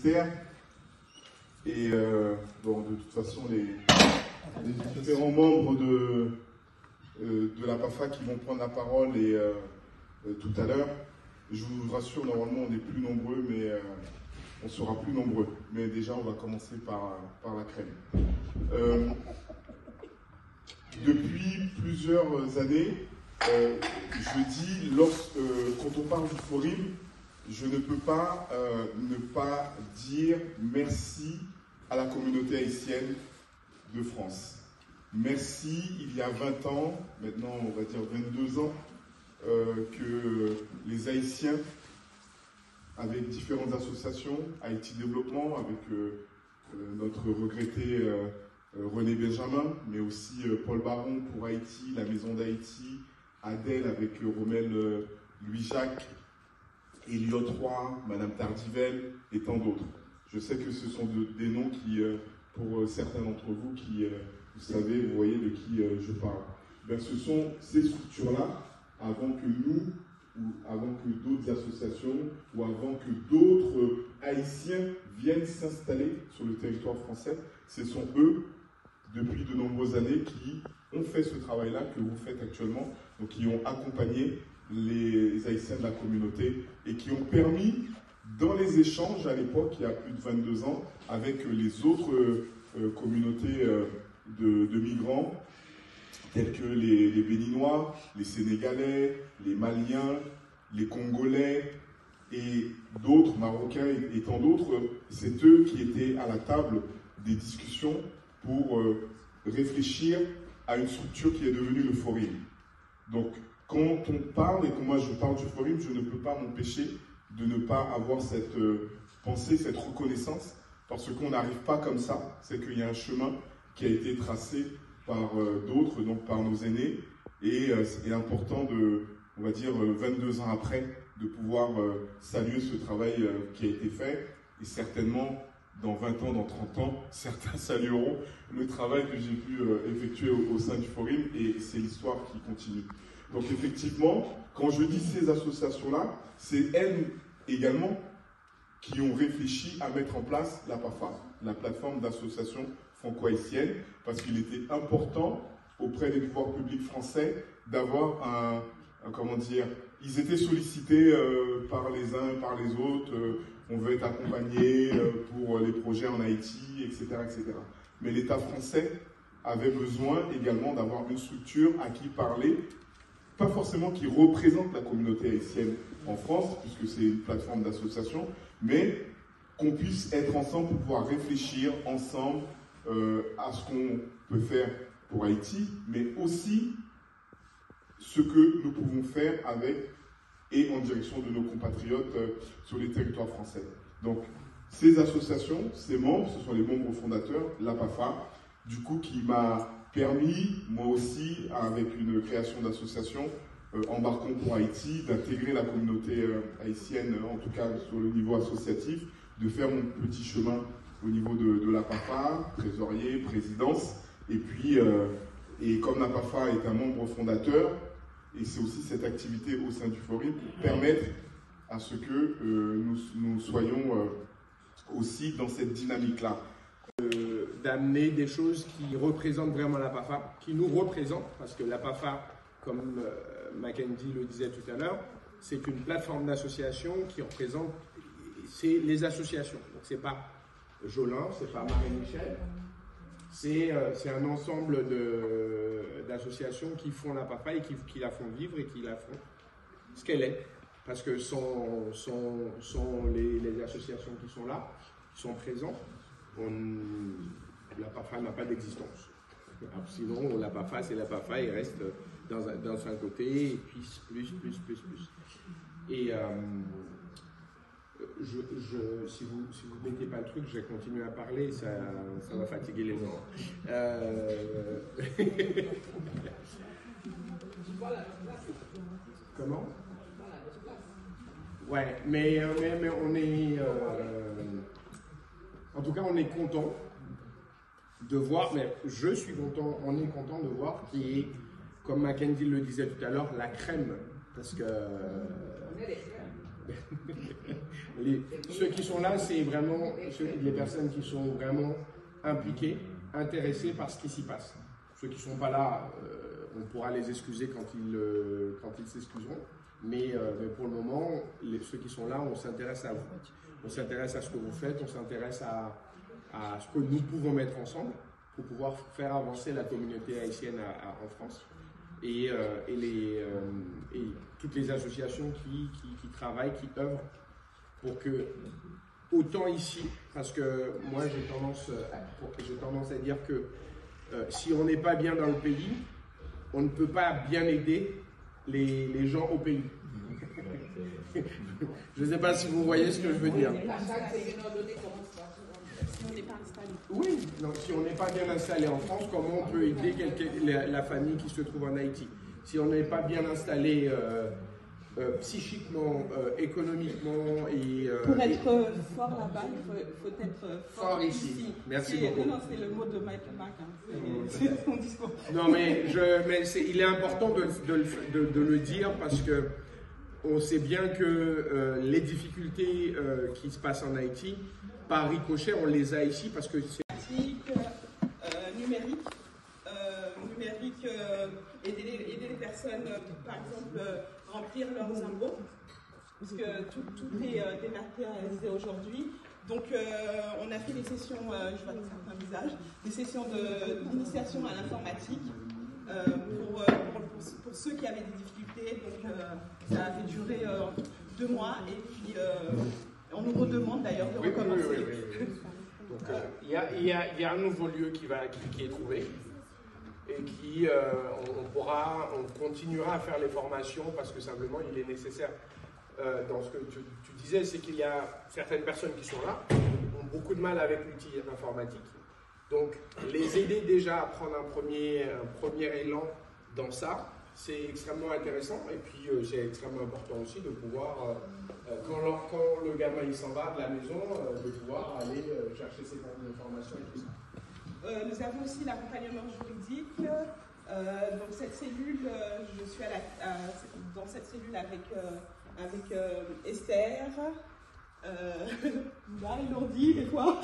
Et bon, de toute façon, les différents membres de la PAFA qui vont prendre la parole tout à l'heure. Je vous rassure, normalement on est plus nombreux, mais on sera plus nombreux. Mais déjà, on va commencer par la crème. Depuis plusieurs années, je dis, quand on parle du Forim, je ne peux pas ne pas dire merci à la communauté haïtienne de France. Merci, il y a 20 ans, maintenant on va dire 22 ans, que les Haïtiens, avec différentes associations, Haïti Développement, avec notre regretté René Benjamin, mais aussi Paul Baron pour Haïti, la Maison d'Haïti, Adèle avec Rommel Louis-Jacques, Elliot Roy, Madame Tardivelle et tant d'autres. Je sais que ce sont des noms qui, pour certains d'entre vous, vous savez, vous voyez de qui je parle. Ben, ce sont ces structures-là, avant que nous, ou avant que d'autres associations, ou avant que d'autres Haïtiens viennent s'installer sur le territoire français, ce sont eux, depuis de nombreuses années, qui ont fait ce travail-là que vous faites actuellement, donc qui ont accompagné les Haïtiens de la communauté et qui ont permis, dans les échanges à l'époque, il y a plus de 22 ans, avec les autres communautés de migrants, tels que les Béninois, les Sénégalais, les Maliens, les Congolais et d'autres, Marocains et tant d'autres, c'est eux qui étaient à la table des discussions pour réfléchir à une structure qui est devenue le Forim. Donc, quand on parle, et que moi je parle du Forim, je ne peux pas m'empêcher de ne pas avoir cette pensée, cette reconnaissance, parce qu'on n'arrive pas comme ça. C'est qu'il y a un chemin qui a été tracé par d'autres, donc par nos aînés, et c'est important on va dire 22 ans après, de pouvoir saluer ce travail qui a été fait, et certainement dans 20 ans, dans 30 ans, certains salueront le travail que j'ai pu effectuer au sein du Forim, et c'est l'histoire qui continue. Donc effectivement, quand je dis ces associations-là, c'est elles également qui ont réfléchi à mettre en place la PAFA, la plateforme d'associations franco-haïtiennes, parce qu'il était important auprès des pouvoirs publics français d'avoir comment dire, ils étaient sollicités par les uns et par les autres, on veut être accompagné pour les projets en Haïti, etc., etc. Mais l'État français avait besoin également d'avoir une structure à qui parler, pas forcément qui représente la communauté haïtienne en France, puisque c'est une plateforme d'association, mais qu'on puisse être ensemble pour pouvoir réfléchir ensemble à ce qu'on peut faire pour Haïti, mais aussi ce que nous pouvons faire avec et en direction de nos compatriotes sur les territoires français. Donc, ces associations, ces membres, ce sont les membres fondateurs, la PAFA, du coup, qui m'a permis, moi aussi, avec une création d'association, Embarquons pour Haïti, d'intégrer la communauté haïtienne, en tout cas sur le niveau associatif, de faire mon petit chemin au niveau de la PAFA, trésorier, présidence, et puis, et comme la PAFA est un membre fondateur, et c'est aussi cette activité au sein du Forum pour permettre à ce que nous soyons aussi dans cette dynamique-là. D'amener des choses qui représentent vraiment la PAFA, qui nous représentent, parce que la PAFA, comme Mackenzie le disait tout à l'heure, c'est une plateforme d'associations qui représente les associations. Donc c'est pas Jolin, c'est pas Marie-Michel, c'est un ensemble d'associations qui font la PAFA et qui la font vivre et qui la font ce qu'elle est. Parce que sont les associations qui sont là, qui sont présentes, la PAFA n'a pas d'existence. Sinon, la PAFA, c'est la PAFA, il reste dans un côté, et puis plus. Et si vous ne mettez pas le truc, je vais continuer à parler, ça va fatiguer les gens. Comment? Ouais, mais on est... en tout cas, on est content de voir, mais je suis content, on est content de voir qui est, comme Mackenzie le disait tout à l'heure, la crème. Parce que Ceux qui sont là, c'est vraiment les personnes qui sont vraiment impliquées, intéressées par ce qui s'y passe. Ceux qui ne sont pas là, on pourra les excuser quand ils s'excuseront. Mais pour le moment, ceux qui sont là, on s'intéresse à vous. On s'intéresse à ce que vous faites, on s'intéresse à ce que nous pouvons mettre ensemble pour pouvoir faire avancer la communauté haïtienne en France. Et toutes les associations qui travaillent, qui œuvrent pour que, autant ici, parce que moi j'ai tendance à dire que si on n'est pas bien dans le pays, on ne peut pas bien aider les gens au pays. Je ne sais pas si vous voyez ce que je veux dire. Oui, donc si on n'est pas bien installé en France, comment on peut aider la famille qui se trouve en Haïti? Si on n'est pas bien installé psychiquement, économiquement et... Pour être fort là-bas, il faut être fort ici. Merci beaucoup. Non, c'est le mot de Michael Mack, c'est son discours. Non, mais il est important de le dire parce que on sait bien que les difficultés qui se passent en Haïti, par ricochet, on les a ici parce que c'est... Numérique, aider les personnes, par exemple, remplir leurs impôts, parce que tout est dématérialisé aujourd'hui. Donc, on a fait des sessions, je vois certains visages, des sessions d'initiation à l'informatique pour ceux qui avaient des difficultés. Donc, ça a fait durer 2 mois et puis on nous redemande d'ailleurs de recommencer. Oui. Donc, il y a un nouveau lieu qui est trouvé et qui on continuera à faire les formations parce que simplement il est nécessaire. Dans ce que tu disais, c'est qu'il y a certaines personnes qui sont là, ont beaucoup de mal avec l'outil informatique. Donc, les aider déjà à prendre un premier élan dans ça, c'est extrêmement intéressant. Et puis, c'est extrêmement important aussi de pouvoir, quand le gamin il s'en va de la maison, de pouvoir aller chercher ses informations et tout ça. Nous avons aussi l'accompagnement juridique. Donc, cette cellule, je suis dans cette cellule avec Esther, ils l'ont dit des fois,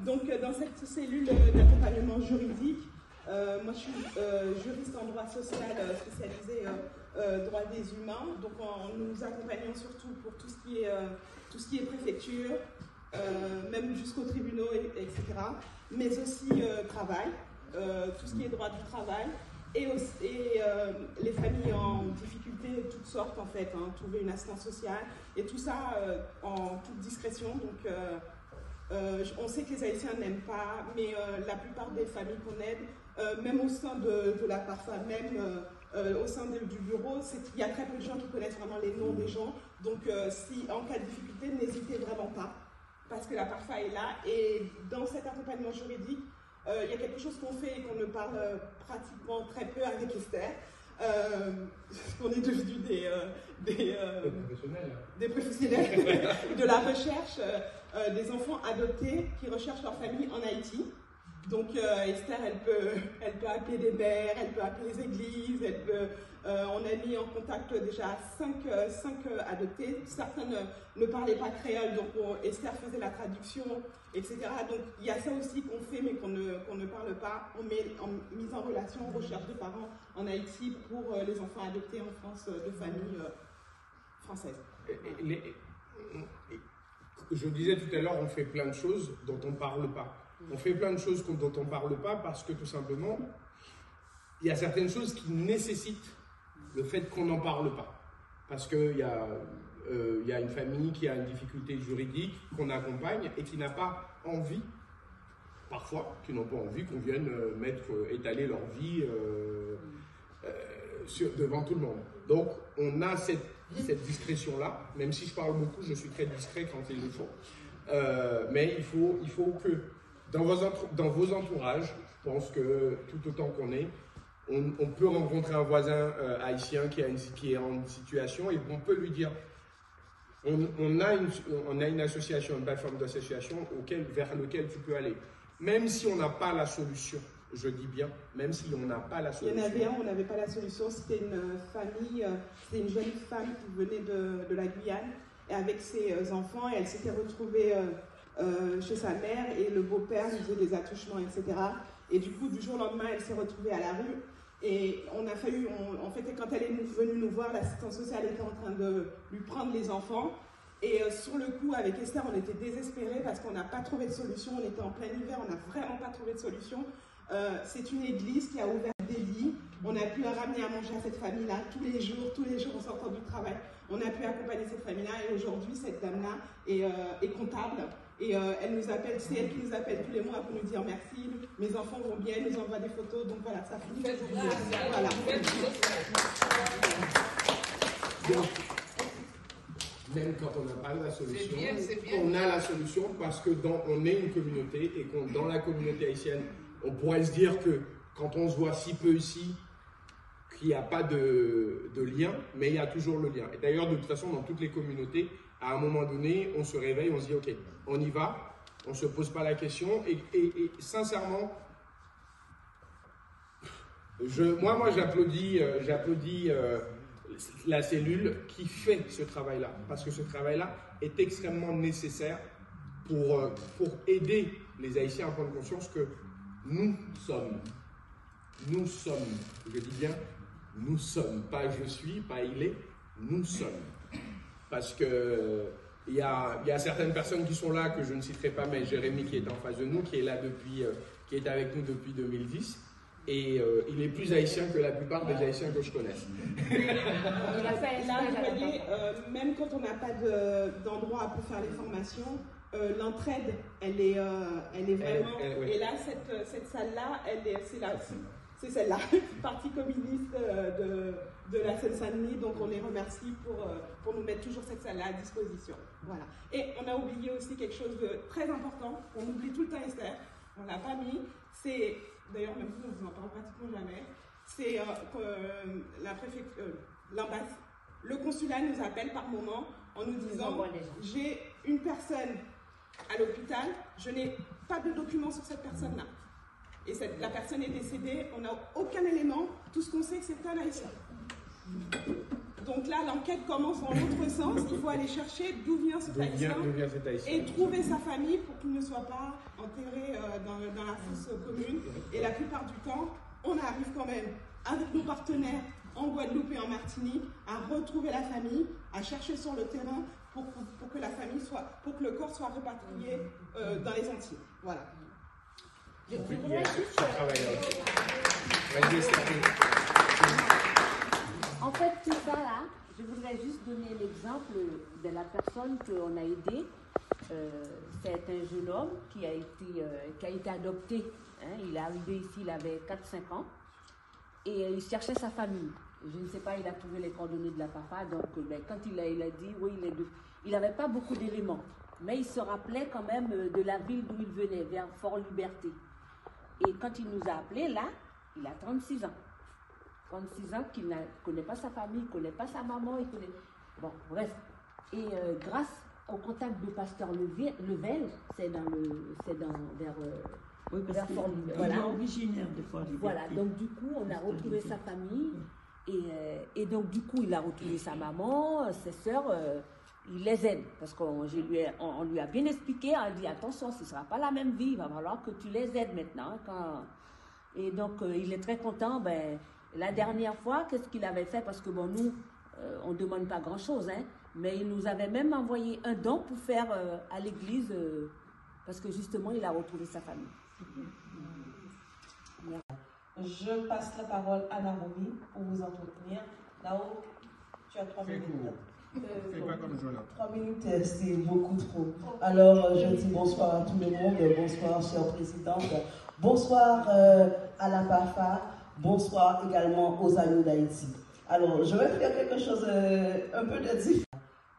donc dans cette cellule d'accompagnement juridique, moi je suis juriste en droit social spécialisé droit des humains, donc nous accompagnons surtout pour tout ce qui est préfecture, même jusqu'aux tribunaux, etc., mais aussi travail, tout ce qui est droit du travail. Et les familles en difficulté, toutes sortes en fait, trouver une assistance sociale, et tout ça en toute discrétion. Donc on sait que les Haïtiens n'aiment pas, mais la plupart des familles qu'on aide, même au sein de la PARFA, même au sein du bureau, il y a très peu de gens qui connaissent vraiment les noms des gens. Donc si en cas de difficulté, n'hésitez vraiment pas, parce que la PARFA est là, et dans cet accompagnement juridique, il y a quelque chose qu'on fait et qu'on ne parle pratiquement très peu avec Esther. On est devenus des professionnels de la recherche des enfants adoptés qui recherchent leur famille en Haïti. Donc Esther, elle peut appeler des mères, elle peut appeler les églises, on a mis en contact déjà 5 adoptés. Certains ne parlaient pas créole, donc Esther faisait la traduction, etc. Donc il y a ça aussi qu'on fait, mais qu'on ne parle pas. On met en mise en relation, recherche de parents en Haïti pour les enfants adoptés en France de familles françaises. Je disais tout à l'heure, on fait plein de choses dont on ne parle pas. On fait plein de choses dont on ne parle pas parce que tout simplement, il y a certaines choses qui nécessitent le fait qu'on n'en parle pas. Parce qu'il y a une famille qui a une difficulté juridique, qu'on accompagne et qui n'a pas envie, parfois, qui n'ont pas envie qu'on vienne étaler leur vie devant tout le monde. Donc, on a cette discrétion-là, même si je parle beaucoup, je suis très discret quand il le faut. Mais il faut que dans vos entourages, je pense que tout autant qu'on est, on peut rencontrer un voisin haïtien qui est en une situation et on peut lui dire, on a une association, une plateforme d'association vers laquelle tu peux aller. Même si on n'a pas la solution je dis bien, même si on n'a pas la solution. Il y en avait un, on n'avait pas la solution, c'était une famille, c'était une jeune femme qui venait de la Guyane et avec ses enfants, et elle s'était retrouvée chez sa mère et le beau-père lui faisait des attouchements, etc. Et du coup, du jour au lendemain, elle s'est retrouvée à la rue et on a fallu, en fait, quand elle est venue nous voir, l'assistante sociale était en train de lui prendre les enfants. Et sur le coup, avec Esther, on était désespérés parce qu'on n'a pas trouvé de solution. On était en plein hiver, on n'a vraiment pas trouvé de solution. C'est une église qui a ouvert des lits. On a pu ramener à manger à cette famille-là tous les jours, on sortant du travail. On a pu accompagner cette famille-là et aujourd'hui, cette dame-là est comptable. Et elle nous appelle, c'est elle qui nous appelle tous les mois pour nous dire merci, mes enfants vont bien, elle nous envoie des photos. Donc voilà, ça finit. Voilà. Même quand on n'a pas la solution, on a la solution parce que on est une communauté et que dans la communauté haïtienne, on pourrait se dire que quand on se voit si peu ici, qu'il n'y a pas de lien, mais il y a toujours le lien. Et d'ailleurs, de toute façon, dans toutes les communautés, à un moment donné, on se réveille, on se dit ok, on y va, on ne se pose pas la question et sincèrement, moi j'applaudis la cellule qui fait ce travail-là, parce que ce travail-là est extrêmement nécessaire pour aider les Haïtiens à prendre conscience que nous sommes, je dis bien, nous sommes, pas je suis, pas il est, nous sommes. Parce que il y a certaines personnes qui sont là, que je ne citerai pas, mais Jérémy qui est en face de nous, qui est là qui est avec nous depuis 2010. Et il est plus haïtien que la plupart des Haïtiens que je connaisse. Là, vous voyez, même quand on n'a pas d'endroit pour faire les formations, l'entraide, elle est vraiment... oui. Et là, cette salle-là, c'est celle-là, parti communiste de la Seine-Saint-Denis. Donc on les remercie pour nous mettre toujours cette salle-là à disposition. Voilà. Et on a oublié aussi quelque chose de très important, on oublie tout le temps Esther, on ne l'a pas mis, c'est... D'ailleurs, même vous, on ne vous en parle pratiquement jamais. C'est la préfecture, l'ambassade, le consulat nous appelle par moment en nous disant j'ai une personne à l'hôpital, je n'ai pas de document sur cette personne-là. Et la personne est décédée, on n'a aucun élément, tout ce qu'on sait, c'est un haïtien. Donc là, l'enquête commence dans l'autre sens. Il faut aller chercher d'où vient cet haïtien et trouver sa famille pour qu'il ne soit pas enterré dans la fosse commune. Et la plupart du temps, on arrive quand même, avec nos partenaires en Guadeloupe et en Martinique, à retrouver la famille, à chercher sur le terrain pour que la famille pour que le corps soit repatrié dans les Antilles. Voilà. Je voudrais juste... En fait, tout ça là, je voudrais juste donner l'exemple de la personne qu'on a aidée. C'est un jeune homme qui a été adopté. Hein. Il est arrivé ici, il avait 4-5 ans. Et il cherchait sa famille. Je ne sais pas, il a trouvé les coordonnées de la papa. Donc, quand il a dit, oui, il n'avait pas beaucoup d'éléments. Mais il se rappelait quand même de la ville d'où il venait, vers Fort-Liberté. Et quand il nous a appelés, là, il a 36 ans. 36 ans qu'il ne connaît pas sa famille, il ne connaît pas sa maman, il connaît... Bon, bref. Et grâce au contact de pasteur Level, c'est vers Fort-Liberté. Voilà. Il est originaire de Fort-Liberté. Voilà, donc du coup, on a retrouvé sa famille. Et donc du coup, il a retrouvé sa maman, ses sœurs, il les aide. Parce qu'on lui a bien expliqué, on a dit attention, ce ne sera pas la même vie, il va falloir que tu les aides maintenant. Et donc, il est très content. La dernière fois, qu'est-ce qu'il avait fait? Parce que bon, nous, on ne demande pas grand-chose, hein, mais il nous avait même envoyé un don pour faire à l'église, parce que justement, il a retrouvé sa famille. Je passe la parole à Naomi pour vous entretenir. Là-haut, tu as 3 minutes. Fais pas comme Jonathan. 3 minutes, c'est beaucoup trop. Alors, je dis bonsoir à tout le monde. Bonsoir, chère présidente. Bonsoir à la PAFA. Bonsoir également aux amis d'Haïti. Alors, je vais faire quelque chose un peu de différent.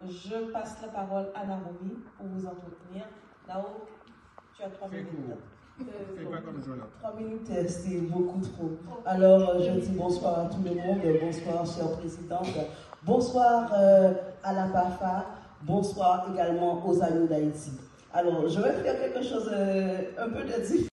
Je passe la parole à Naomi pour vous entretenir. Là-haut, tu as 3 minutes. Fais pas comme Jonathan. 3 minutes, c'est beaucoup trop. Alors, je dis bonsoir à tout le monde. Bonsoir, chère présidente. Bonsoir à la PAFA. Bonsoir également aux amis d'Haïti. Alors, je vais faire quelque chose un peu de différent.